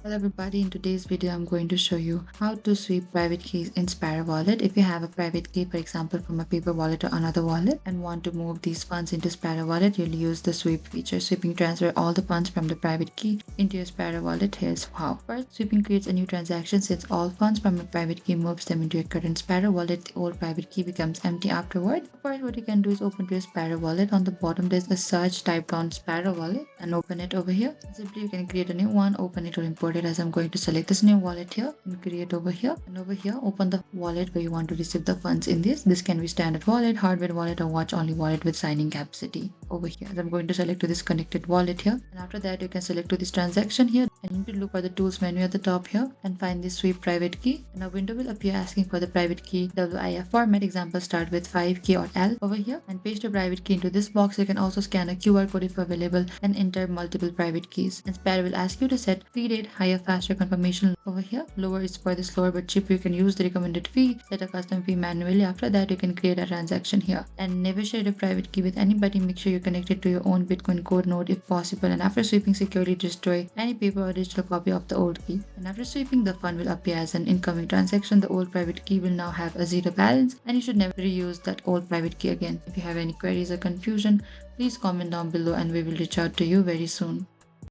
Hello everybody, in today's video I'm going to show you how to sweep private keys in Sparrow Wallet. If you have a private key, for example from a paper wallet or another wallet, and want to move these funds into Sparrow Wallet, you'll use the sweep feature. Sweeping transfer all the funds from the private key into your Sparrow Wallet. Here's how. First, sweeping creates a new transaction since all funds from a private key moves them into your current Sparrow Wallet. The old private key becomes empty afterward. First, what you can do is open to your Sparrow Wallet. On the bottom there's a search, type down Sparrow Wallet and open it over here. Simply you can create a new one, open it or import it, as I'm going to select this new wallet here and create over here, and over here open the wallet where you want to receive the funds in this. This can be standard wallet, hardware wallet, or watch only wallet with signing capacity over here. As I'm going to select to this connected wallet here, and after that you can select to this transaction here, and you need to look for the tools menu at the top here and find this sweep private key, and a window will appear asking for the private key WIF format. Example, start with 5K or L over here, and paste your private key into this box. You can also scan a QR code if available and enter multiple private keys, and Sparrow will ask you to set fee rate higher, faster confirmation over here. Lower is for the slower but cheap. You can use the recommended fee, set a custom fee manually. After that you can create a transaction here, and never share your private key with anybody. Make sure you connect it to your own Bitcoin core node if possible, and after sweeping securely destroy any paper or digital copy of the old key. And after sweeping, the fund will appear as an incoming transaction. The old private key will now have a zero balance, and you should never reuse that old private key again. If you have any queries or confusion, please comment down below and we will reach out to you very soon.